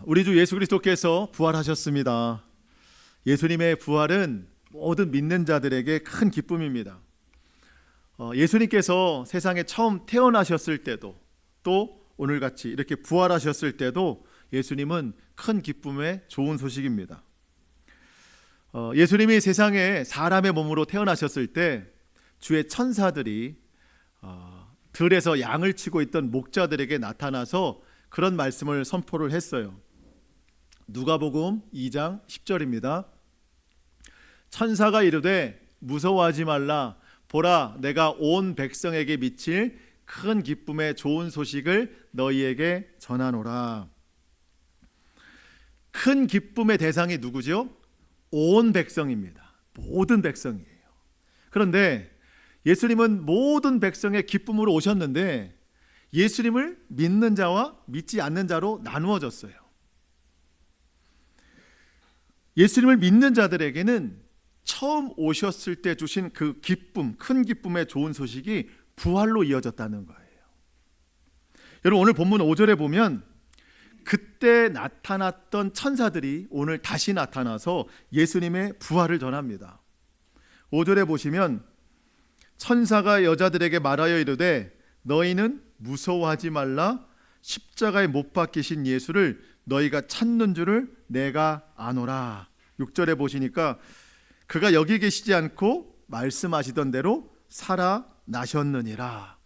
우리 주 예수 그리스도께서 부활하셨습니다. 예수님의 부활은 모든 믿는 자들에게 큰 기쁨입니다. 예수님께서 세상에 처음 태어나셨을 때도 또 오늘같이 이렇게 부활하셨을 때도 예수님은 큰 기쁨의 좋은 소식입니다. 예수님이 세상에 사람의 몸으로 태어나셨을 때 주의 천사들이 들에서 양을 치고 있던 목자들에게 나타나서 그런 말씀을 선포를 했어요. 누가복음 2장 10절입니다. 천사가 이르되 무서워하지 말라. 보라, 내가 온 백성에게 미칠 큰 기쁨의 좋은 소식을 너희에게 전하노라. 큰 기쁨의 대상이 누구죠? 온 백성입니다. 모든 백성이에요. 그런데 예수님은 모든 백성의 기쁨으로 오셨는데 예수님을 믿는 자와 믿지 않는 자로 나누어졌어요. 예수님을 믿는 자들에게는 처음 오셨을 때 주신 그 기쁨, 큰 기쁨의 좋은 소식이 부활로 이어졌다는 거예요. 여러분, 오늘 본문 5절에 보면 그때 나타났던 천사들이 오늘 다시 나타나서 예수님의 부활을 전합니다. 5절에 보시면 천사가 여자들에게 말하여 이르되 너희는 무서워하지 말라. 십자가에 못 박히신 예수를 너희가 찾는 줄을 내가 아노라. 6절에 보시니까 그가 여기 계시지 않고 말씀하시던 대로 살아나셨느니라.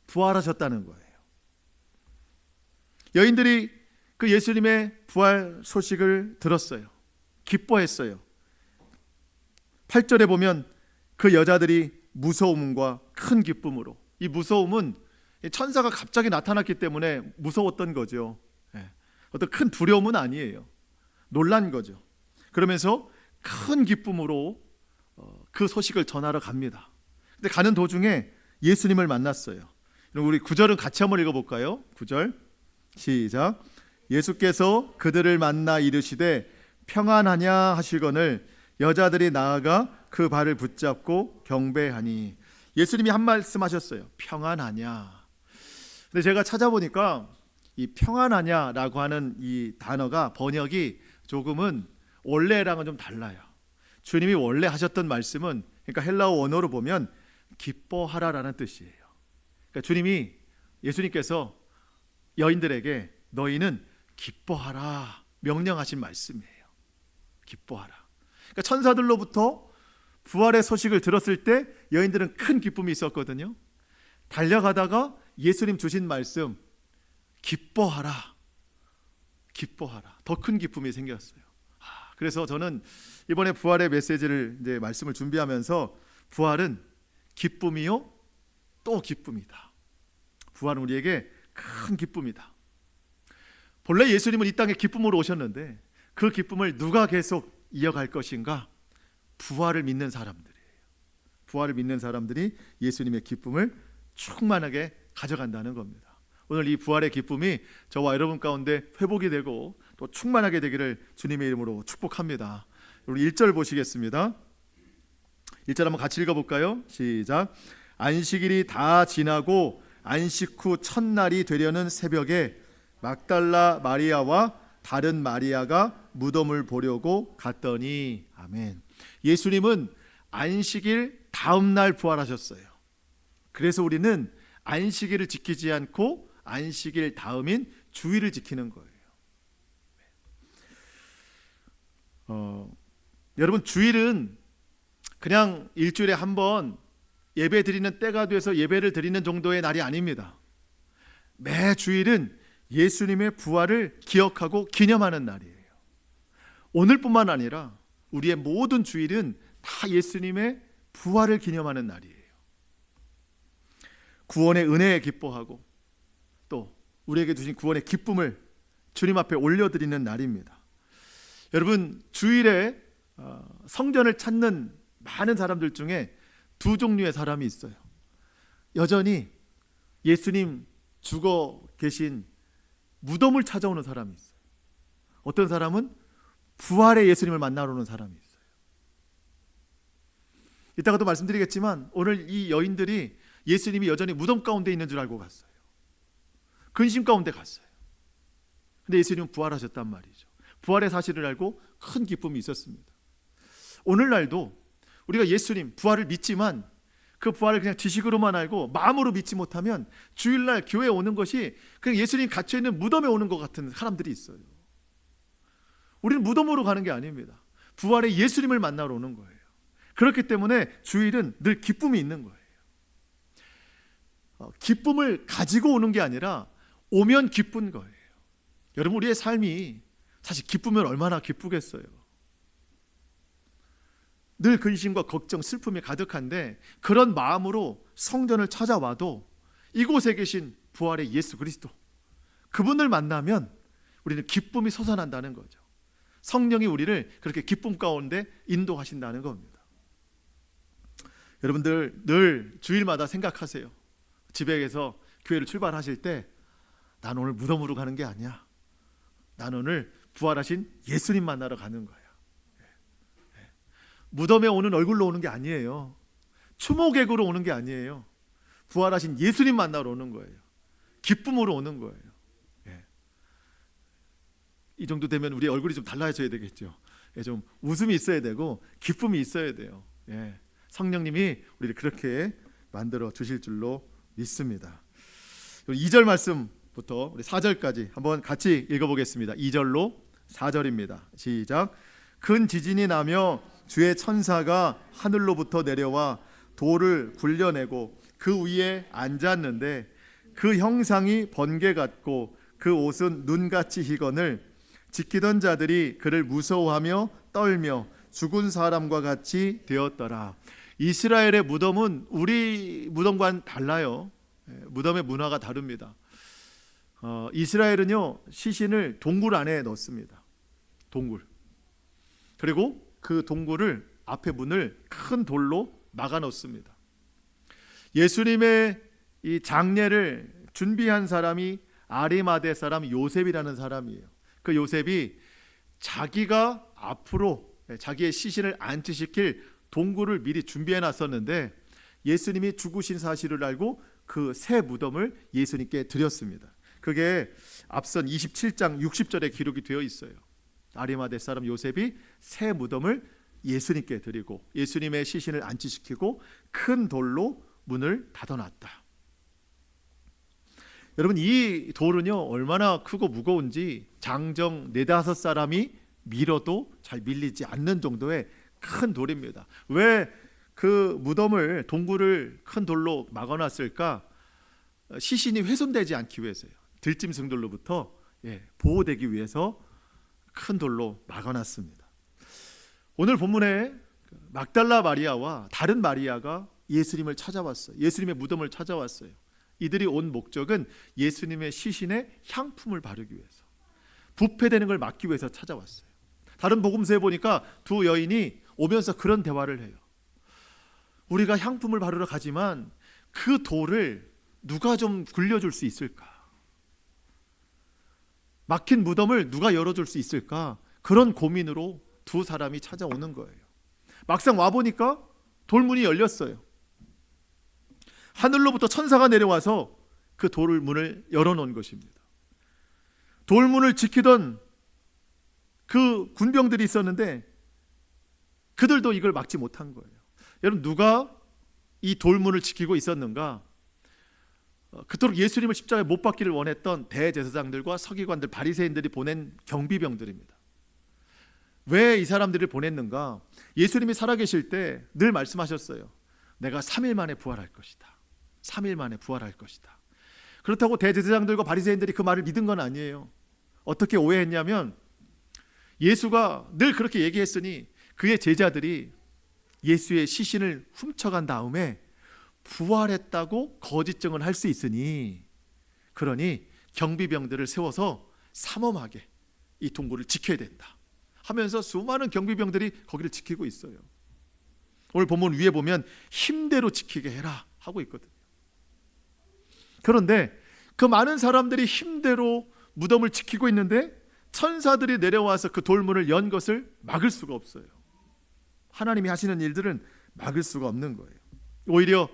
부활하셨다는 거예요. 여인들이 그 예수님의 부활 소식을 들었어요. 기뻐했어요. 8절에 보면 그 여자들이 무서움과 큰 기쁨으로, 이 무서움은 천사가 갑자기 나타났기 때문에 무서웠던 거죠. 어떤 큰 두려움은 아니에요. 놀란 거죠. 그러면서 큰 기쁨으로 그 소식을 전하러 갑니다. 근데 가는 도중에 예수님을 만났어요. 우리 9절은 같이 한번 읽어볼까요? 9절 시작. 예수께서 그들을 만나 이르시되 평안하냐 하시거늘 여자들이 나아가 그 발을 붙잡고 경배하니. 예수님이 한 말씀 하셨어요. 평안하냐. 근데 제가 찾아보니까 이 평안하냐라고 하는 이 단어가 번역이 조금은 원래랑은 좀 달라요. 주님이 원래 하셨던 말씀은, 그러니까 헬라어 원어로 보면 기뻐하라라는 뜻이에요. 그러니까 주님이, 예수님께서 여인들에게 너희는 기뻐하라 명령하신 말씀이에요. 기뻐하라. 그러니까 천사들로부터 부활의 소식을 들었을 때 여인들은 큰 기쁨이 있었거든요. 달려가다가 예수님 주신 말씀, 기뻐하라, 기뻐하라. 더 큰 기쁨이 생겼어요. 그래서 저는 이번에 부활의 메시지를 이제 말씀을 준비하면서 부활은 기쁨이요 또 기쁨이다. 부활은 우리에게 큰 기쁨이다. 본래 예수님은 이 땅에 기쁨으로 오셨는데 그 기쁨을 누가 계속 이어갈 것인가? 부활을 믿는 사람들이에요. 부활을 믿는 사람들이 예수님의 기쁨을 충만하게 가져간다는 겁니다. 오늘 이 부활의 기쁨이 저와 여러분 가운데 회복이 되고 또 충만하게 되기를 주님의 이름으로 축복합니다. 우리 1절 보시겠습니다. 1절 한번 같이 읽어볼까요? 시작. 안식일이 다 지나고 안식 후 첫날이 되려는 새벽에 막달라 마리아와 다른 마리아가 무덤을 보려고 갔더니. 아멘. 예수님은 안식일 다음 날 부활하셨어요. 그래서 우리는 안식일을 지키지 않고 안식일 다음인 주일을 지키는 거예요. 여러분, 주일은 그냥 일주일에 한 번 예배 드리는 때가 돼서 예배를 드리는 정도의 날이 아닙니다. 매 주일은 예수님의 부활을 기억하고 기념하는 날이에요. 오늘뿐만 아니라 우리의 모든 주일은 다 예수님의 부활을 기념하는 날이에요. 구원의 은혜에 기뻐하고 또 우리에게 주신 구원의 기쁨을 주님 앞에 올려드리는 날입니다. 여러분, 주일에 성전을 찾는 많은 사람들 중에 두 종류의 사람이 있어요. 여전히 예수님 죽어 계신 무덤을 찾아오는 사람이 있어요. 어떤 사람은 부활의 예수님을 만나러 오는 사람이 있어요. 이따가도 말씀드리겠지만 오늘 이 여인들이 예수님이 여전히 무덤 가운데 있는 줄 알고 갔어요. 근심 가운데 갔어요. 근데 예수님은 부활하셨단 말이죠. 부활의 사실을 알고 큰 기쁨이 있었습니다. 오늘날도 우리가 예수님 부활을 믿지만 그 부활을 그냥 지식으로만 알고 마음으로 믿지 못하면 주일날 교회에 오는 것이 그냥 예수님이 갇혀있는 무덤에 오는 것 같은 사람들이 있어요. 우리는 무덤으로 가는 게 아닙니다. 부활의 예수님을 만나러 오는 거예요. 그렇기 때문에 주일은 늘 기쁨이 있는 거예요. 기쁨을 가지고 오는 게 아니라 오면 기쁜 거예요. 여러분, 우리의 삶이 사실 기쁘면 얼마나 기쁘겠어요. 늘 근심과 걱정, 슬픔이 가득한데 그런 마음으로 성전을 찾아와도 이곳에 계신 부활의 예수 그리스도, 그분을 만나면 우리는 기쁨이 솟아난다는 거죠. 성령이 우리를 그렇게 기쁨 가운데 인도하신다는 겁니다. 여러분들 늘 주일마다 생각하세요. 집에서 교회를 출발하실 때 난 오늘 무덤으로 가는 게 아니야. 난 오늘 부활하신 예수님 만나러 가는 거야. 무덤에 오는 얼굴로 오는 게 아니에요. 추모객으로 오는 게 아니에요. 부활하신 예수님 만나러 오는 거예요. 기쁨으로 오는 거예요. 이 정도 되면 우리 얼굴이 좀 달라져야 되겠죠. 좀 웃음이 있어야 되고 기쁨이 있어야 돼요. 성령님이 우리를 그렇게 만들어 주실 줄로 믿습니다. 2절 말씀부터 우리 4절까지 한번 같이 읽어보겠습니다. 2절로 4절입니다. 시작. 큰 지진이 나며 주의 천사가 하늘로부터 내려와 돌을 굴려내고 그 위에 앉았는데 그 형상이 번개 같고 그 옷은 눈같이 희건을 지키던 자들이 그를 무서워하며 떨며 죽은 사람과 같이 되었더라. 이스라엘의 무덤은 우리 무덤과는 달라요. 무덤의 문화가 다릅니다. 이스라엘은요, 시신을 동굴 안에 넣습니다. 동굴. 그리고 그 동굴을 앞에 문을 큰 돌로 막아 놓습니다. 예수님의 이 장례를 준비한 사람이 아리마대 사람 요셉이라는 사람이에요. 그 요셉이 자기가 앞으로 자기의 시신을 안치시킬 동굴을 미리 준비해 놨었는데 예수님이 죽으신 사실을 알고 그 새 무덤을 예수님께 드렸습니다. 그게 앞선 27장 60절에 기록이 되어 있어요. 아리마대 사람 요셉이 새 무덤을 예수님께 드리고 예수님의 시신을 안치시키고 큰 돌로 문을 닫아놨다. 여러분, 이 돌은요 얼마나 크고 무거운지 장정 4-5사람이 밀어도 잘 밀리지 않는 정도의 큰 돌입니다. 왜 그 무덤을 동굴을 큰 돌로 막아놨을까? 시신이 훼손되지 않기 위해서요. 들짐승들로부터 보호되기 위해서 큰 돌로 막아놨습니다. 오늘 본문에 막달라 마리아와 다른 마리아가 예수님을 찾아왔어요. 예수님의 무덤을 찾아왔어요. 이들이 온 목적은 예수님의 시신에 향품을 바르기 위해서, 부패되는 걸 막기 위해서 찾아왔어요. 다른 복음서에 보니까 두 여인이 오면서 그런 대화를 해요. 우리가 향품을 바르러 가지만 그 돌을 누가 좀 굴려줄 수 있을까? 막힌 무덤을 누가 열어줄 수 있을까? 그런 고민으로 두 사람이 찾아오는 거예요. 막상 와보니까 돌문이 열렸어요. 하늘로부터 천사가 내려와서 그 돌문을 열어놓은 것입니다. 돌문을 지키던 그 군병들이 있었는데 그들도 이걸 막지 못한 거예요. 여러분, 누가 이 돌문을 지키고 있었는가? 그토록 예수님을 십자가에 못 박기를 원했던 대제사장들과 서기관들, 바리새인들이 보낸 경비병들입니다. 왜 이 사람들을 보냈는가? 예수님이 살아계실 때 늘 말씀하셨어요. 내가 3일 만에 부활할 것이다. 3일 만에 부활할 것이다. 그렇다고 대제사장들과 바리새인들이 그 말을 믿은 건 아니에요. 어떻게 오해했냐면 예수가 늘 그렇게 얘기했으니 그의 제자들이 예수의 시신을 훔쳐간 다음에 부활했다고 거짓증을 할 수 있으니, 그러니 경비병들을 세워서 삼엄하게 이 동굴을 지켜야 된다 하면서 수많은 경비병들이 거기를 지키고 있어요. 오늘 본문 위에 보면 힘대로 지키게 해라 하고 있거든요. 그런데 그 많은 사람들이 힘대로 무덤을 지키고 있는데 천사들이 내려와서 그 돌문을 연 것을 막을 수가 없어요. 하나님이 하시는 일들은 막을 수가 없는 거예요. 오히려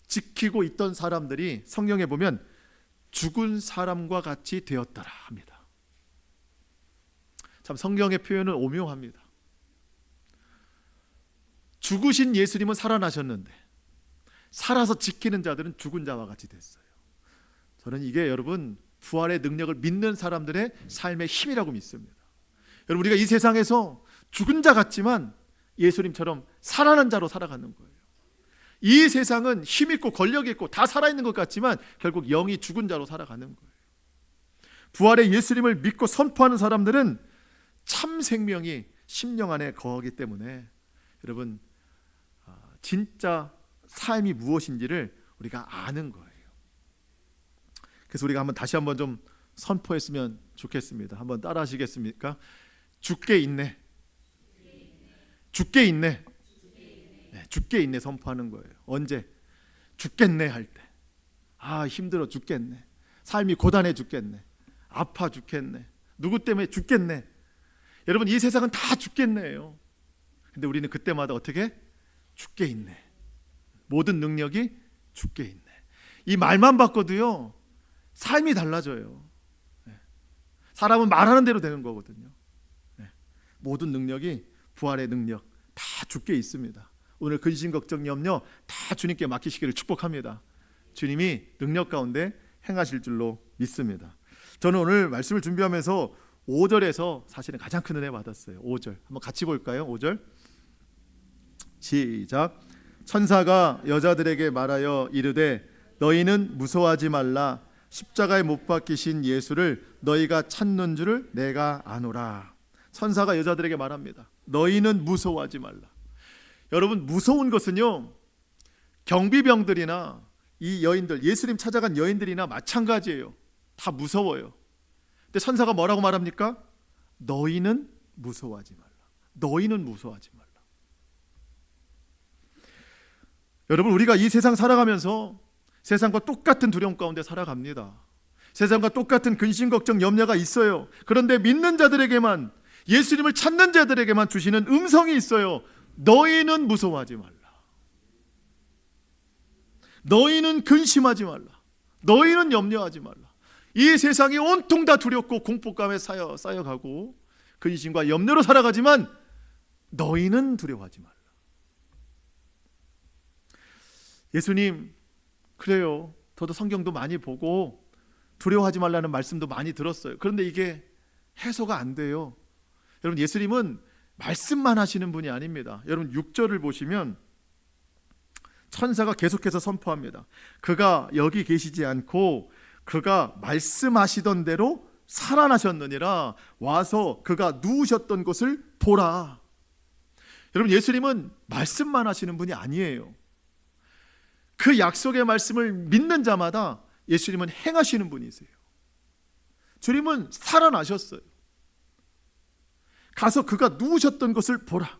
지키고 있던 사람들이 성경에 보면 죽은 사람과 같이 되었더라 합니다. 참 성경의 표현은 오묘합니다. 죽으신 예수님은 살아나셨는데 살아서 지키는 자들은 죽은 자와 같이 됐어요. 저는 이게 여러분 부활의 능력을 믿는 사람들의 삶의 힘이라고 믿습니다. 여러분 우리가 이 세상에서 죽은 자 같지만 예수님처럼 살아난 자로 살아가는 거예요. 이 세상은 힘 있고 권력 있고 다 살아있는 것 같지만 결국 영이 죽은 자로 살아가는 거예요. 부활의 예수님을 믿고 선포하는 사람들은 참 생명이 심령 안에 거하기 때문에 여러분 진짜 삶이 무엇인지를 우리가 아는 거예요. 그래서 우리가 다시 한번 좀 선포했으면 좋겠습니다. 한번 따라 하시겠습니까? 죽게 있네. 죽게 있네. 네, 죽게 있네 선포하는 거예요. 언제? 죽겠네 할 때. 힘들어 죽겠네. 삶이 고단해 죽겠네. 아파 죽겠네. 누구 때문에 죽겠네. 여러분 이 세상은 다 죽겠네요. 근데 우리는 그때마다 어떻게? 죽게 있네. 모든 능력이 죽게 있네. 이 말만 바꿔도요 삶이 달라져요. 사람은 말하는 대로 되는 거거든요. 모든 능력이 부활의 능력 다 주께 있습니다. 오늘 근심 걱정 염려 다 주님께 맡기시기를 축복합니다. 주님이 능력 가운데 행하실 줄로 믿습니다. 저는 오늘 말씀을 준비하면서 5절에서 사실은 가장 큰 은혜 받았어요. 5절 한번 같이 볼까요? 5절 시작. 천사가 여자들에게 말하여 이르되 너희는 무서워하지 말라. 십자가에 못 박히신 예수를 너희가 찾는 줄을 내가 아노라. 천사가 여자들에게 말합니다. 너희는 무서워하지 말라. 여러분 무서운 것은요 경비병들이나 이 여인들 예수님 찾아간 여인들이나 마찬가지예요. 다 무서워요. 근데 천사가 뭐라고 말합니까? 너희는 무서워하지 말라. 너희는 무서워하지 말라. 여러분 우리가 이 세상 살아가면서 세상과 똑같은 두려움 가운데 살아갑니다. 세상과 똑같은 근심 걱정 염려가 있어요. 그런데 믿는 자들에게만 예수님을 찾는 자들에게만 주시는 음성이 있어요. 너희는 무서워하지 말라. 너희는 근심하지 말라. 너희는 염려하지 말라. 이 세상이 온통 다 두렵고 공포감에 쌓여가고 근심과 염려로 살아가지만 너희는 두려워하지 말라. 예수님 그래요. 저도 성경도 많이 보고 두려워하지 말라는 말씀도 많이 들었어요. 그런데 이게 해소가 안 돼요. 여러분 예수님은 말씀만 하시는 분이 아닙니다. 여러분 6절을 보시면 천사가 계속해서 선포합니다. 그가 여기 계시지 않고 그가 말씀하시던 대로 살아나셨느니라. 와서 그가 누우셨던 곳을 보라. 여러분 예수님은 말씀만 하시는 분이 아니에요. 그 약속의 말씀을 믿는 자마다 예수님은 행하시는 분이세요. 주님은 살아나셨어요. 가서 그가 누우셨던 것을 보라.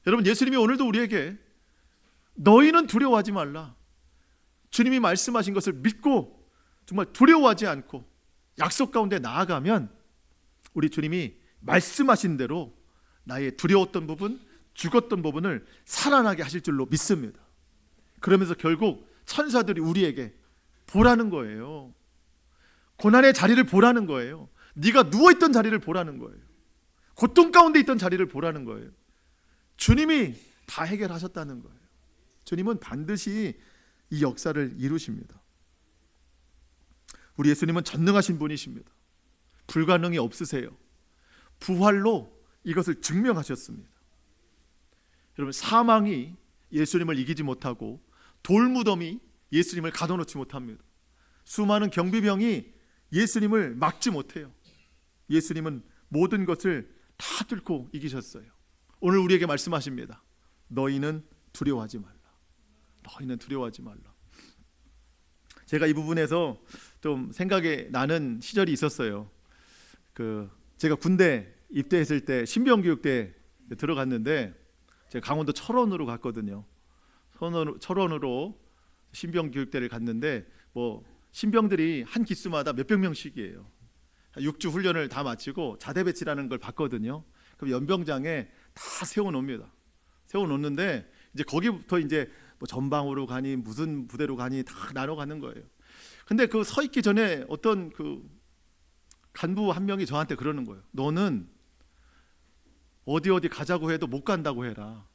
여러분 예수님이 오늘도 우리에게 너희는 두려워하지 말라. 주님이 말씀하신 것을 믿고 정말 두려워하지 않고 약속 가운데 나아가면 우리 주님이 말씀하신 대로 나의 두려웠던 부분, 죽었던 부분을 살아나게 하실 줄로 믿습니다. 그러면서 결국 천사들이 우리에게 보라는 거예요. 고난의 자리를 보라는 거예요. 네가 누워있던 자리를 보라는 거예요. 고통 가운데 있던 자리를 보라는 거예요. 주님이 다 해결하셨다는 거예요. 주님은 반드시 이 역사를 이루십니다. 우리 예수님은 전능하신 분이십니다. 불가능이 없으세요. 부활로 이것을 증명하셨습니다. 여러분 사망이 예수님을 이기지 못하고 돌무덤이 예수님을 가둬놓지 못합니다. 수많은 경비병이 예수님을 막지 못해요. 예수님은 모든 것을 다 뚫고 이기셨어요. 오늘 우리에게 말씀하십니다. 너희는 두려워하지 말라. 너희는 두려워하지 말라. 제가 이 부분에서 좀 생각이 나는 시절이 있었어요. 제가 군대 입대했을 때 신병교육대 들어갔는데 제가 강원도 철원으로 갔거든요. 철원으로 신병교육대를 갔는데 신병들이 한 기수마다 몇백 명씩이에요. 6주 훈련을 다 마치고 자대 배치라는 걸 받거든요. 그럼 연병장에 다 세워놓습니다. 세워놓는데 이제 거기부터 이제 전방으로 가니 무슨 부대로 가니 다 나눠가는 거예요. 근데 서 있기 전에 어떤 간부 한 명이 저한테 그러는 거예요. 너는 어디 가자고 해도 못 간다고 해라.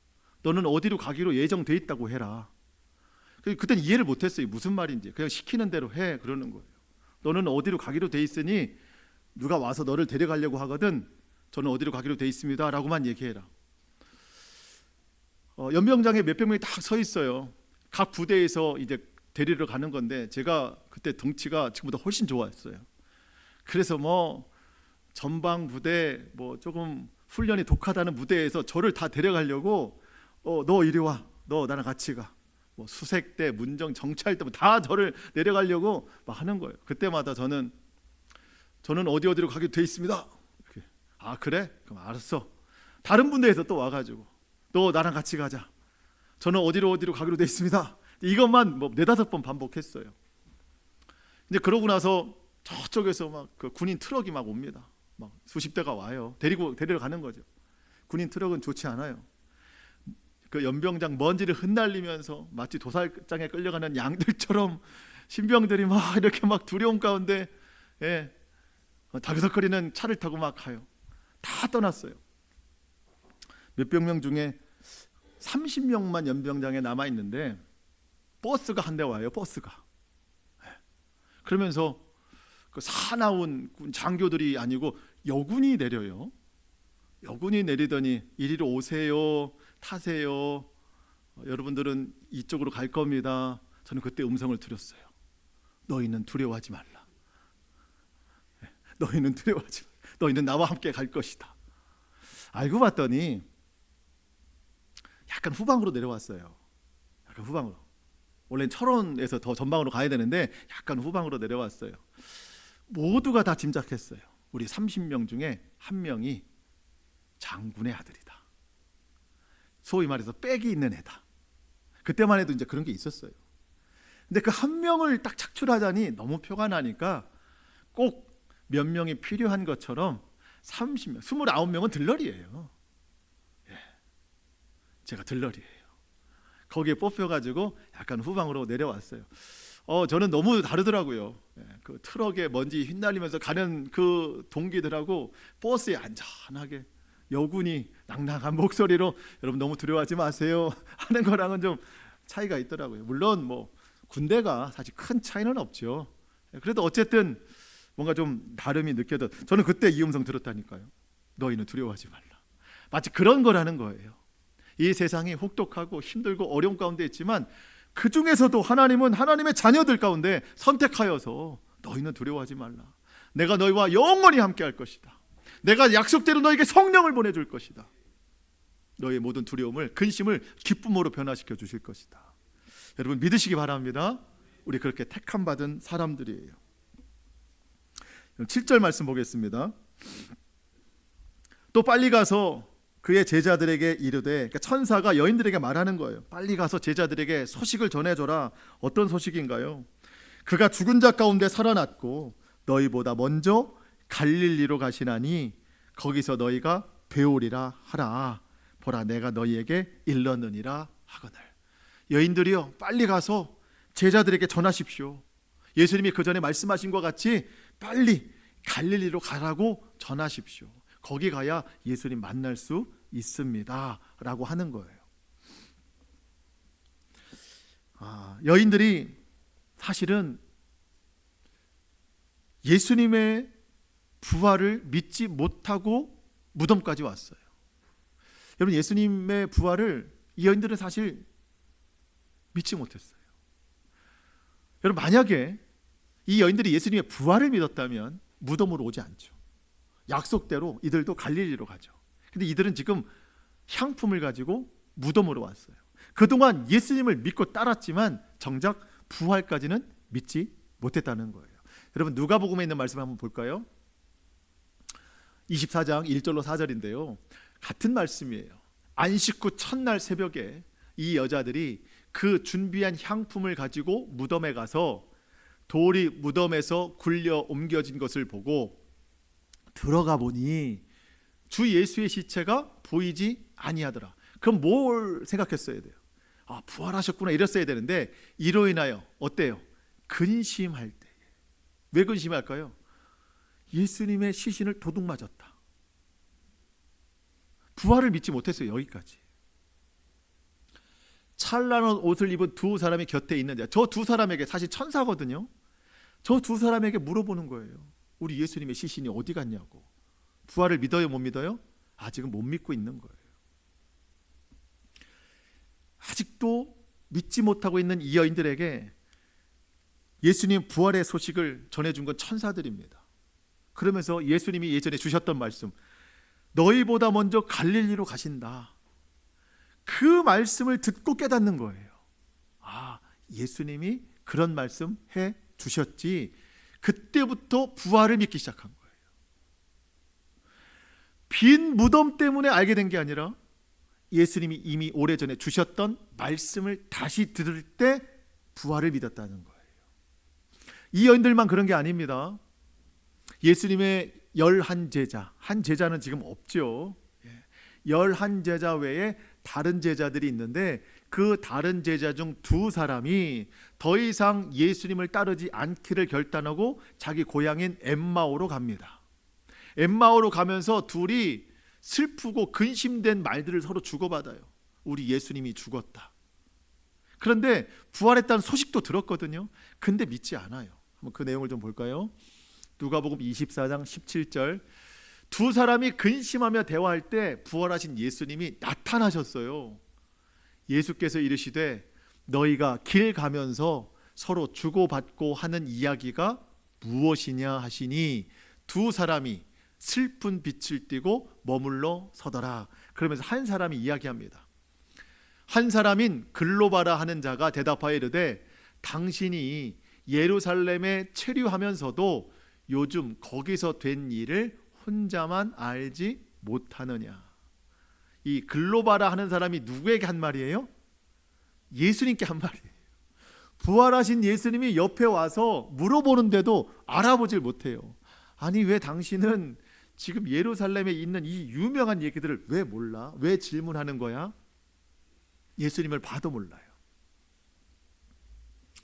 너는 어디로 가기로 예정돼 있다고 해라. 그땐 이해를 못했어요. 무슨 말인지. 그냥 시키는 대로 해 그러는 거예요. 너는 어디로 가기로 돼 있으니 누가 와서 너를 데려가려고 하거든 저는 어디로 가기로 돼 있습니다 라고만 얘기해라. 연병장에 몇백 명이 딱 서 있어요. 각 부대에서 이제 데리러 가는 건데 제가 그때 덩치가 지금보다 훨씬 좋았어요. 그래서 뭐 전방 부대 뭐 조금 훈련이 독하다는 부대에서 저를 다 데려가려고 너 이리 와. 너 나랑 같이 가. 뭐 수색대, 문정, 정찰대 다 저를 내려가려고 막 하는 거예요. 그때마다 저는 어디로 가기로 돼 있습니다. 이렇게. 아 그래? 그럼 알았어. 다른 분대에서 또 와가지고 너 나랑 같이 가자. 저는 어디로 가기로 돼 있습니다. 이것만 뭐 4-5번 반복했어요. 이제 그러고 나서 저쪽에서 막 그 군인 트럭이 막 옵니다. 막 수십 대가 와요. 데리러 가는 거죠. 군인 트럭은 좋지 않아요. 그 연병장 먼지를 흩날리면서 마치 도살장에 끌려가는 양들처럼 신병들이 막 이렇게 막 두려움 가운데 다그덕거리는 차를 타고 막 가요. 다 떠났어요. 몇백 명 중에 30명만 연병장에 남아 있는데 버스가 한 대 와요. 버스가. 그러면서 그 사나운 장교들이 아니고 여군이 내려요. 여군이 내리더니 이리로 오세요. 타세요. 여러분들은 이쪽으로 갈 겁니다. 저는 그때 음성을 들었어요. 너희는 두려워하지 말라. 너희는 두려워하지 말라. 너희는 나와 함께 갈 것이다. 알고 봤더니 약간 후방으로 내려왔어요. 약간 후방으로. 원래는 철원에서 더 전방으로 가야 되는데 약간 후방으로 내려왔어요. 모두가 다 짐작했어요. 우리 30명 중에 한 명이 장군의 아들이다. 소위 말해서 빽이 있는 애다. 그때만 해도 이제 그런 게 있었어요. 근데 그 한 명을 딱 착출하자니 너무 표가 나니까 꼭 몇 명이 필요한 것처럼 30명, 29명은 들러리예요. 제가 들러리예요. 거기에 뽑혀가지고 약간 후방으로 내려왔어요. 저는 너무 다르더라고요. 그 트럭에 먼지 휘날리면서 가는 그 동기들하고 버스에 안전하게 여군이 낭낭한 목소리로 여러분 너무 두려워하지 마세요 하는 거랑은 좀 차이가 있더라고요. 물론 뭐 군대가 사실 큰 차이는 없죠. 그래도 어쨌든 뭔가 좀 다름이 느껴져. 저는 그때 이 음성 들었다니까요. 너희는 두려워하지 말라. 마치 그런 거라는 거예요. 이 세상이 혹독하고 힘들고 어려운 가운데 있지만 그 중에서도 하나님은 하나님의 자녀들 가운데 선택하여서 너희는 두려워하지 말라. 내가 너희와 영원히 함께 할 것이다. 내가 약속대로 너에게 성령을 보내줄 것이다. 너의 모든 두려움을 근심을 기쁨으로 변화시켜 주실 것이다. 여러분 믿으시기 바랍니다. 우리 그렇게 택함 받은 사람들이에요. 7절 말씀 보겠습니다. 또 빨리 가서 그의 제자들에게 이르되, 그러니까 천사가 여인들에게 말하는 거예요. 빨리 가서 제자들에게 소식을 전해줘라. 어떤 소식인가요? 그가 죽은 자 가운데 살아났고 너희보다 먼저 갈릴리로 가시나니 거기서 너희가 배우리라 하라. 보라 내가 너희에게 일렀느니라 하거늘. 여인들이요 빨리 가서 제자들에게 전하십시오. 예수님이 그 전에 말씀하신 것 같이 빨리 갈릴리로 가라고 전하십시오. 거기 가야 예수님 만날 수 있습니다 라고 하는 거예요. 여인들이 사실은 예수님의 부활을 믿지 못하고 무덤까지 왔어요. 여러분 예수님의 부활을 이 여인들은 사실 믿지 못했어요. 여러분 만약에 이 여인들이 예수님의 부활을 믿었다면 무덤으로 오지 않죠. 약속대로 이들도 갈릴리로 가죠. 근데 이들은 지금 향품을 가지고 무덤으로 왔어요. 그동안 예수님을 믿고 따랐지만 정작 부활까지는 믿지 못했다는 거예요. 여러분 누가복음에 있는 말씀 한번 볼까요? 24장 1절로 4절인데요. 같은 말씀이에요. 안식 후 첫날 새벽에 이 여자들이 그 준비한 향품을 가지고 무덤에 가서 돌이 무덤에서 굴려 옮겨진 것을 보고 들어가 보니 주 예수의 시체가 보이지 아니하더라. 그럼 뭘 생각했어야 돼요? 부활하셨구나 이랬어야 되는데 이로 인하여 어때요? 근심할 때. 왜 근심할까요? 예수님의 시신을 도둑 맞았다. 부활을 믿지 못했어요. 여기까지. 찬란한 옷을 입은 두 사람이 곁에 있는 자, 저 두 사람에게, 사실 천사거든요. 저 두 사람에게 물어보는 거예요. 우리 예수님의 시신이 어디 갔냐고. 부활을 믿어요, 못 믿어요? 아직은 못 믿고 있는 거예요. 아직도 믿지 못하고 있는 이 여인들에게 예수님 부활의 소식을 전해준 건 천사들입니다. 그러면서 예수님이 예전에 주셨던 말씀, 너희보다 먼저 갈릴리로 가신다. 그 말씀을 듣고 깨닫는 거예요. 아, 예수님이 그런 말씀 해 주셨지. 그때부터 부활을 믿기 시작한 거예요. 빈 무덤 때문에 알게 된 게 아니라 예수님이 이미 오래전에 주셨던 말씀을 다시 들을 때 부활을 믿었다는 거예요. 이 여인들만 그런 게 아닙니다. 예수님의 11제자, 한 제자는 지금 없죠. 11제자 외에 다른 제자들이 있는데 그 다른 제자 중 두 사람이 더 이상 예수님을 따르지 않기를 결단하고 자기 고향인 엠마오로 갑니다. 엠마오로 가면서 둘이 슬프고 근심된 말들을 서로 주고받아요. 우리 예수님이 죽었다. 그런데 부활했다는 소식도 들었거든요. 근데 믿지 않아요. 한번 그 내용을 좀 볼까요? 누가복음 24장 17절. 두 사람이 근심하며 대화할 때 부활하신 예수님이 나타나셨어요. 예수께서 이르시되 너희가 길 가면서 서로 주고받고 하는 이야기가 무엇이냐 하시니 두 사람이 슬픈 빛을 띠고 머물러 서더라. 그러면서 한 사람이 이야기합니다. 한 사람인 글로바라 하는 자가 대답하여 이르되 당신이 예루살렘에 체류하면서도 요즘 거기서 된 일을 혼자만 알지 못하느냐. 이 글로바라 하는 사람이 누구에게 한 말이에요? 예수님께 한 말이에요. 부활하신 예수님이 옆에 와서 물어보는데도 알아보질 못해요. 아니, 왜 당신은 지금 예루살렘에 있는 이 유명한 얘기들을 왜 몰라? 왜 질문하는 거야? 예수님을 봐도 몰라요.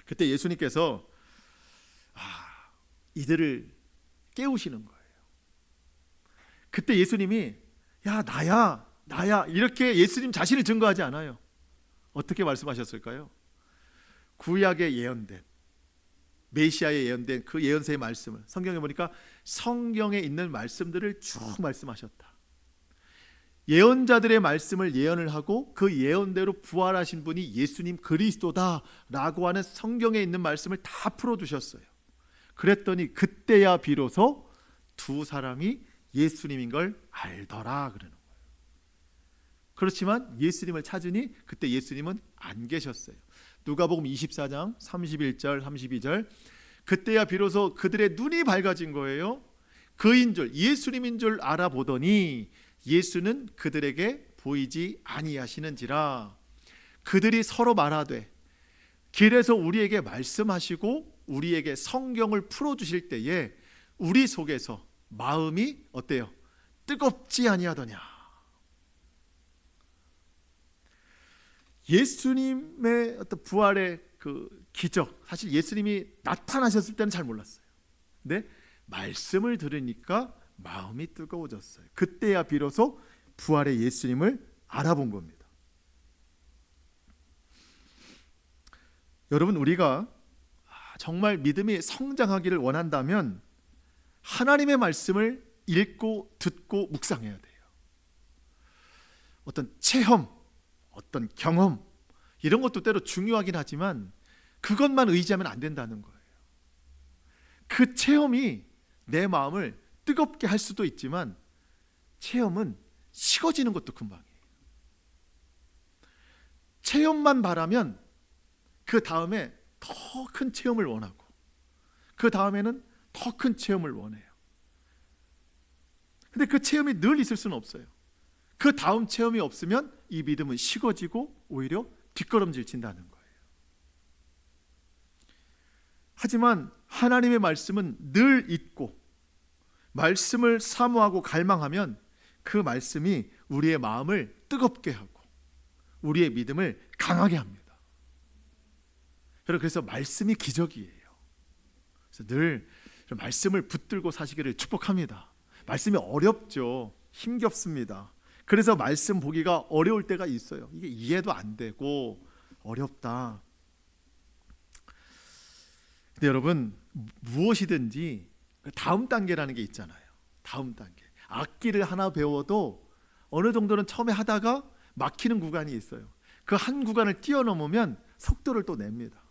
그때 예수님께서 이들을 깨우시는 거예요. 그때 예수님이 야, 나야 이렇게 예수님 자신을 증거하지 않아요. 어떻게 말씀하셨을까요? 구약에 예언된, 메시아에 예언된 그 예언서의 말씀을 성경에 보니까 성경에 있는 말씀들을 쭉 말씀하셨다. 예언자들의 말씀을 예언을 하고 그 예언대로 부활하신 분이 예수님 그리스도다라고 하는 성경에 있는 말씀을 다 풀어주셨어요. 그랬더니 그때야 비로소 두 사람이 예수님인 걸 알더라 그러는 거예요. 그렇지만 예수님을 찾으니 그때 예수님은 안 계셨어요. 누가복음 24장 31절 32절. 그때야 비로소 그들의 눈이 밝아진 거예요. 그인 줄, 예수님인 줄 알아보더니 예수는 그들에게 보이지 아니하시는지라. 그들이 서로 말하되 길에서 우리에게 말씀하시고 우리에게 성경을 풀어주실 때에 우리 속에서 마음이 어때요? 뜨겁지 아니하더냐. 예수님의 어떤 부활의 그 기적, 사실 예수님이 나타나셨을 때는 잘 몰랐어요. 근데 말씀을 들으니까 마음이 뜨거워졌어요. 그때야 비로소 부활의 예수님을 알아본 겁니다. 여러분, 우리가 정말 믿음이 성장하기를 원한다면 하나님의 말씀을 읽고 듣고 묵상해야 돼요. 어떤 체험, 어떤 경험 이런 것도 때로 중요하긴 하지만 그것만 의지하면 안 된다는 거예요. 그 체험이 내 마음을 뜨겁게 할 수도 있지만 체험은 식어지는 것도 금방이에요. 체험만 바라면 그 다음에 더 큰 체험을 원하고 그 다음에는 더 큰 체험을 원해요. 근데 그 체험이 늘 있을 수는 없어요. 그 다음 체험이 없으면 이 믿음은 식어지고 오히려 뒷걸음질 친다는 거예요. 하지만 하나님의 말씀은 늘 있고 말씀을 사모하고 갈망하면 그 말씀이 우리의 마음을 뜨겁게 하고 우리의 믿음을 강하게 합니다. 여러분, 그래서 말씀이 기적이에요. 그래서 늘 말씀을 붙들고 사시기를 축복합니다. 말씀이 어렵죠. 힘겹습니다. 그래서 말씀 보기가 어려울 때가 있어요. 이게 이해도 안 되고 어렵다. 근데 여러분, 무엇이든지 다음 단계라는 게 있잖아요. 다음 단계. 악기를 하나 배워도 어느 정도는 처음에 하다가 막히는 구간이 있어요. 그 한 구간을 뛰어넘으면 속도를 또 냅니다.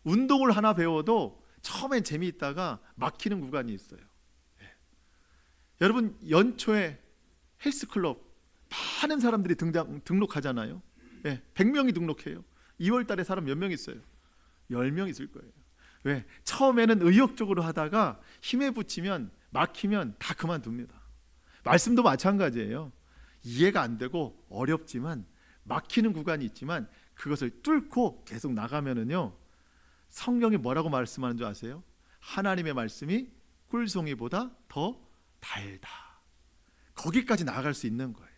운동을 하나 배워도 처음엔 재미있다가 막히는 구간이 있어요. 여러분, 연초에 헬스클럽 많은 사람들이 등록하잖아요. 100명이 등록해요. 2월 달에 사람 몇 명 있어요? 10명 있을 거예요. 왜? 처음에는 의욕적으로 하다가 힘에 부치면 막히면 다 그만둡니다. 말씀도 마찬가지예요. 이해가 안 되고 어렵지만 막히는 구간이 있지만 그것을 뚫고 계속 나가면은요, 성경이 뭐라고 말씀하는 줄 아세요? 하나님의 말씀이 꿀송이보다 더 달다. 거기까지 나아갈 수 있는 거예요.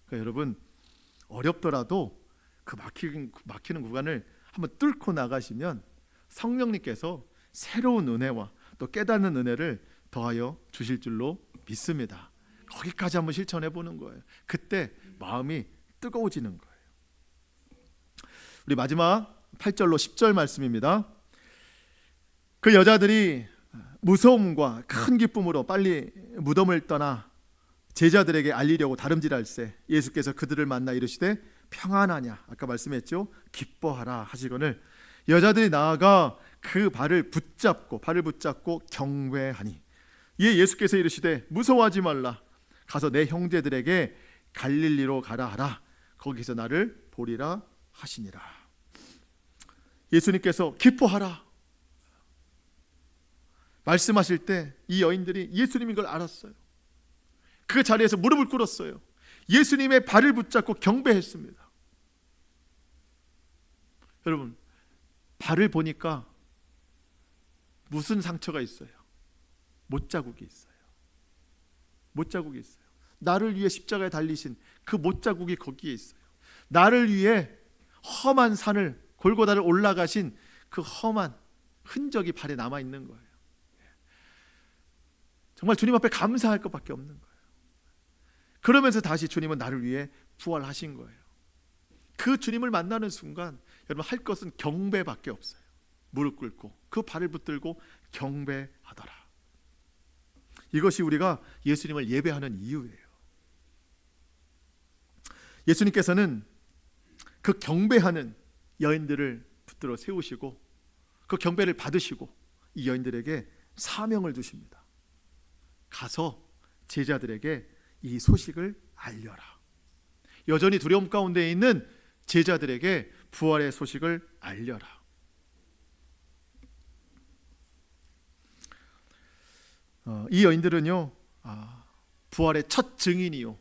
그러니까 여러분, 어렵더라도 그 막히는 구간을 한번 뚫고 나가시면 성령님께서 새로운 은혜와 또 깨닫는 은혜를 더하여 주실 줄로 믿습니다. 거기까지 한번 실천해 보는 거예요. 그때 마음이 뜨거워지는 거예요. 우리 마지막 8절로 10절 말씀입니다. 그 여자들이 무서움과 큰 기쁨으로 빨리 무덤을 떠나 제자들에게 알리려고 다름질할세 예수께서 그들을 만나 이르시되 평안하냐, 아까 말씀했죠. 기뻐하라 하시거늘 여자들이 나아가 그 발을 붙잡고 경배하니 이에 예수께서 이르시되 무서워하지 말라. 가서 내 형제들에게 갈릴리로 가라 하라. 거기서 나를 보리라 하시니라. 예수님께서 기뻐하라 말씀하실 때 이 여인들이 예수님인 걸 알았어요. 그 자리에서 무릎을 꿇었어요. 예수님의 발을 붙잡고 경배했습니다. 여러분, 발을 보니까 무슨 상처가 있어요? 못자국이 있어요. 못자국이 있어요. 나를 위해 십자가에 달리신 그 못자국이 거기에 있어요. 나를 위해 험한 산을 골고다를 올라가신 그 험한 흔적이 발에 남아 있는 거예요. 정말 주님 앞에 감사할 것밖에 없는 거예요. 그러면서 다시 주님은 나를 위해 부활하신 거예요. 그 주님을 만나는 순간 여러분, 할 것은 경배밖에 없어요. 무릎 꿇고 그 발을 붙들고 경배하더라. 이것이 우리가 예수님을 예배하는 이유예요. 예수님께서는 그 경배하는 여인들을 붙들어 세우시고 그 경배를 받으시고 이 여인들에게 사명을 주십니다. 가서 제자들에게 이 소식을 알려라. 여전히 두려움 가운데 있는 제자들에게 부활의 소식을 알려라. 이 여인들은요, 부활의 첫 증인이요,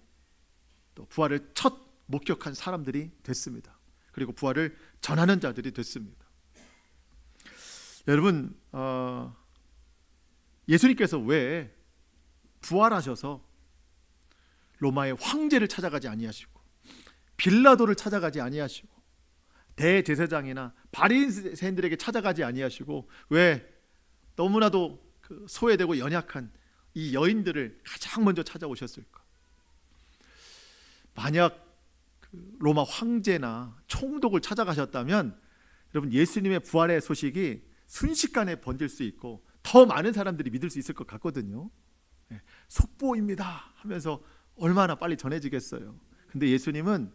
또 부활을 첫 목격한 사람들이 됐습니다. 그리고 부활을 전하는 자들이 됐습니다. 여러분, 예수님께서 왜 부활하셔서 로마의 황제를 찾아가지 아니하시고 빌라도를 찾아가지 아니하시고 대제사장이나 바리새인들에게 찾아가지 아니하시고 왜 너무나도 소외되고 연약한 이 여인들을 가장 먼저 찾아오셨을까? 만약 로마 황제나 총독을 찾아가셨다면 여러분, 예수님의 부활의 소식이 순식간에 번질 수 있고 더 많은 사람들이 믿을 수 있을 것 같거든요. 속보입니다 하면서 얼마나 빨리 전해지겠어요. 근데 예수님은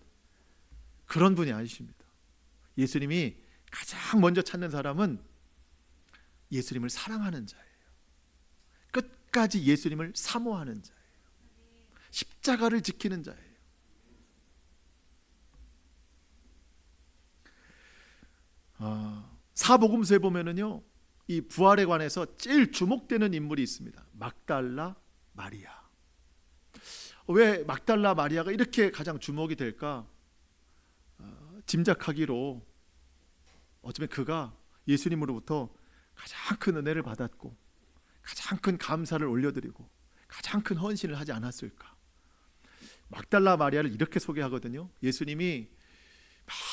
그런 분이 아니십니다. 예수님이 가장 먼저 찾는 사람은 예수님을 사랑하는 자예요. 끝까지 예수님을 사모하는 자예요. 십자가를 지키는 자예요. 사복음서에 보면은요, 이 부활에 관해서 제일 주목되는 인물이 있습니다. 막달라 마리아. 왜 막달라 마리아가 이렇게 가장 주목이 될까? 짐작하기로 어쩌면 그가 예수님으로부터 가장 큰 은혜를 받았고 가장 큰 감사를 올려드리고 가장 큰 헌신을 하지 않았을까? 막달라 마리아를 이렇게 소개하거든요. 예수님이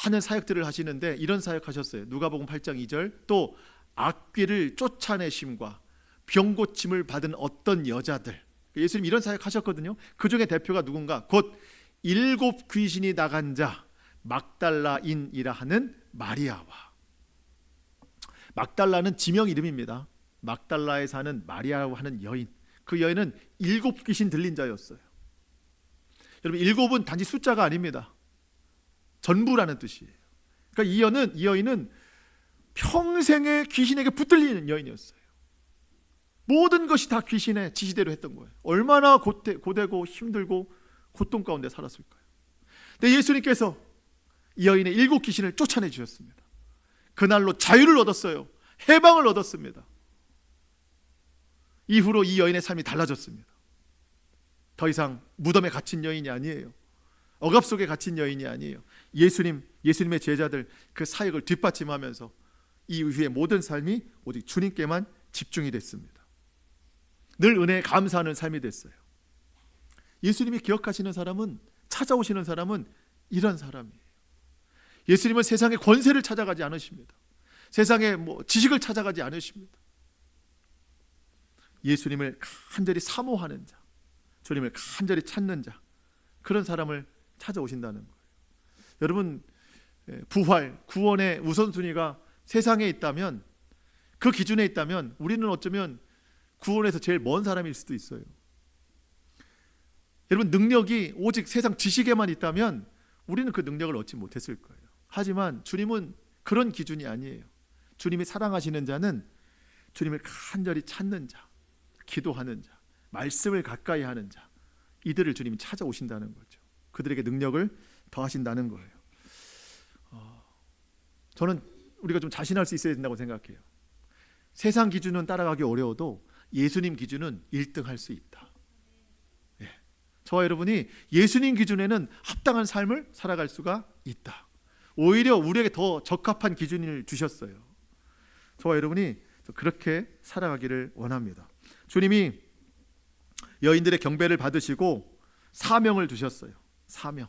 많은 사역들을 하시는데 이런 사역하셨어요. 누가복음 8장 2절, 또 악귀를 쫓아내심과 병 고침을 받은 어떤 여자들, 예수님 이런 사역하셨거든요. 그 중에 대표가 누군가? 곧 7 귀신이 나간 자 막달라인이라 하는 마리아와, 막달라는 지명 이름입니다. 막달라에 사는 마리아라고 하는 여인, 그 여인은 7 귀신 들린 자였어요. 여러분, 7은 단지 숫자가 아닙니다. 전부라는 뜻이에요. 그러니까 이 여인은 평생에 귀신에게 붙들리는 여인이었어요. 모든 것이 다 귀신의 지시대로 했던 거예요. 얼마나 고되고 힘들고 고통 가운데 살았을까요? 근데 예수님께서 이 여인의 7 귀신을 쫓아내 주셨습니다. 그날로 자유를 얻었어요. 해방을 얻었습니다. 이후로 이 여인의 삶이 달라졌습니다. 더 이상 무덤에 갇힌 여인이 아니에요. 억압 속에 갇힌 여인이 아니에요. 예수님의 제자들 그 사역을 뒷받침하면서 이후의 모든 삶이 오직 주님께만 집중이 됐습니다. 늘 은혜에 감사하는 삶이 됐어요. 예수님이 기억하시는 사람은, 찾아오시는 사람은 이런 사람이에요. 예수님은 세상의 권세를 찾아가지 않으십니다. 세상의 지식을 찾아가지 않으십니다. 예수님을 간절히 사모하는 자, 주님을 간절히 찾는 자, 그런 사람을 찾아오신다는 거예요. 여러분, 부활, 구원의 우선순위가 세상에 있다면, 그 기준에 있다면 우리는 어쩌면 구원에서 제일 먼 사람일 수도 있어요. 여러분, 능력이 오직 세상 지식에만 있다면 우리는 그 능력을 얻지 못했을 거예요. 하지만 주님은 그런 기준이 아니에요. 주님이 사랑하시는 자는 주님을 간절히 찾는 자, 기도하는 자, 말씀을 가까이 하는 자, 이들을 주님이 찾아오신다는 거죠. 그들에게 능력을 더하신다는 거예요. 저는 우리가 좀 자신할 수 있어야 된다고 생각해요. 세상 기준은 따라가기 어려워도 예수님 기준은 1등할 수 있다. 저와 여러분이 예수님 기준에는 합당한 삶을 살아갈 수가 있다. 오히려 우리에게 더 적합한 기준을 주셨어요. 저와 여러분이 그렇게 살아가기를 원합니다. 주님이 여인들의 경배를 받으시고 사명을 주셨어요. 사명.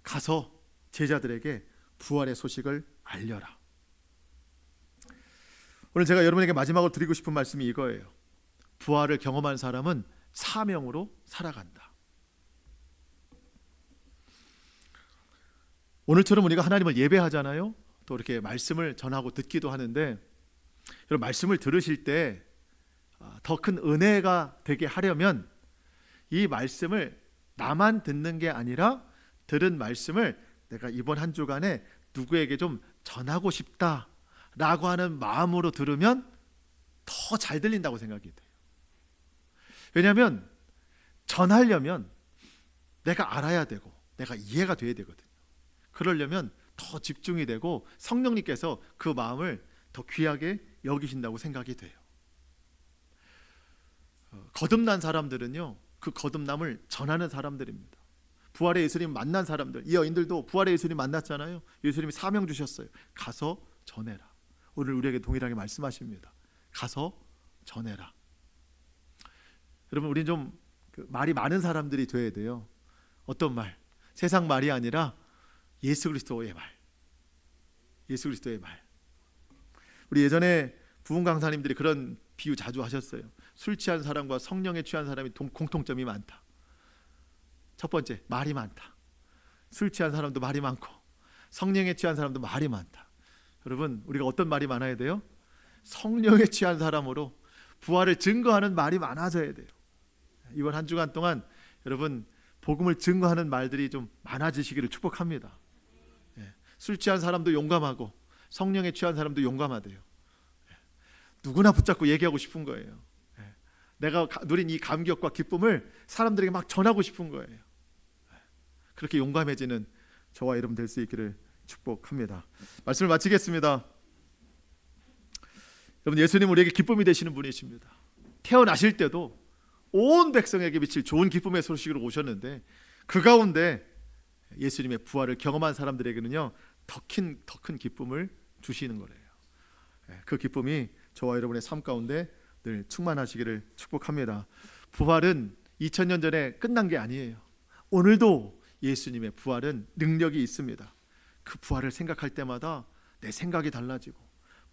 가서 제자들에게 부활의 소식을 알려라. 오늘 제가 여러분에게 마지막으로 드리고 싶은 말씀이 이거예요. 부활을 경험한 사람은 사명으로 살아간다. 오늘처럼 우리가 하나님을 예배하잖아요. 또 이렇게 말씀을 전하고 듣기도 하는데, 여러분, 말씀을 들으실 때 더 큰 은혜가 되게 하려면 이 말씀을 나만 듣는 게 아니라 들은 말씀을 내가 이번 한 주간에 누구에게 좀 전하고 싶다라고 하는 마음으로 들으면 더 잘 들린다고 생각이 돼요. 왜냐하면 전하려면 내가 알아야 되고 내가 이해가 돼야 되거든요. 그러려면 더 집중이 되고 성령님께서 그 마음을 더 귀하게 여기신다고 생각이 돼요. 거듭난 사람들은요, 그 거듭남을 전하는 사람들입니다. 부활의 예수님 만난 사람들, 이 여인들도 부활의 예수님 만났잖아요. 예수님이 사명 주셨어요. 가서 전해라. 오늘 우리에게 동일하게 말씀하십니다. 가서 전해라. 여러분, 우리는 좀 말이 많은 사람들이 돼야 돼요. 어떤 말? 세상 말이 아니라 예수 그리스도의 말. 예수 그리스도의 말. 우리 예전에 부흥 강사님들이 그런 비유 자주 하셨어요. 술 취한 사람과 성령에 취한 사람이 공통점이 많다. 첫 번째, 말이 많다. 술 취한 사람도 말이 많고 성령에 취한 사람도 말이 많다. 여러분, 우리가 어떤 말이 많아야 돼요? 성령에 취한 사람으로 부활을 증거하는 말이 많아져야 돼요. 이번 한 주간 동안 여러분, 복음을 증거하는 말들이 좀 많아지시기를 축복합니다. 술 취한 사람도 용감하고 성령에 취한 사람도 용감하대요. 누구나 붙잡고 얘기하고 싶은 거예요. 내가 누린 이 감격과 기쁨을 사람들에게 막 전하고 싶은 거예요. 그렇게 용감해지는 저와 여러분 될 수 있기를 축복합니다. 말씀을 마치겠습니다. 여러분, 예수님 우리에게 기쁨이 되시는 분이십니다. 태어나실 때도 온 백성에게 미칠 좋은 기쁨의 소식으로 오셨는데, 그 가운데 예수님의 부활을 경험한 사람들에게는요, 더 큰 기쁨을 주시는 거래요. 그 기쁨이 저와 여러분의 삶 가운데 늘 충만하시기를 축복합니다. 부활은 2000년 전에 끝난 게 아니에요. 오늘도 예수님의 부활은 능력이 있습니다. 그 부활을 생각할 때마다 내 생각이 달라지고,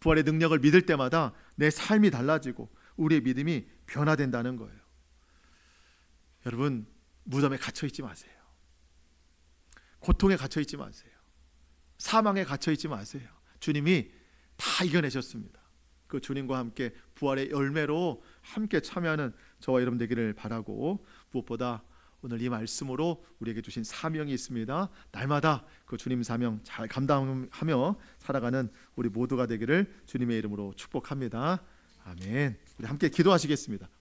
부활의 능력을 믿을 때마다 내 삶이 달라지고 우리의 믿음이 변화된다는 거예요. 여러분, 무덤에 갇혀 있지 마세요. 고통에 갇혀 있지 마세요. 사망에 갇혀 있지 마세요. 주님이 다 이겨내셨습니다. 그 주님과 함께 부활의 열매로 함께 참여하는 저와 여러분 되기를 바라고, 무엇보다 오늘 이 말씀으로 우리에게 주신 사명이 있습니다. 날마다 그 주님 사명 잘 감당하며 살아가는 우리 모두가 되기를 주님의 이름으로 축복합니다. 아멘. 우리 함께 기도하시겠습니다.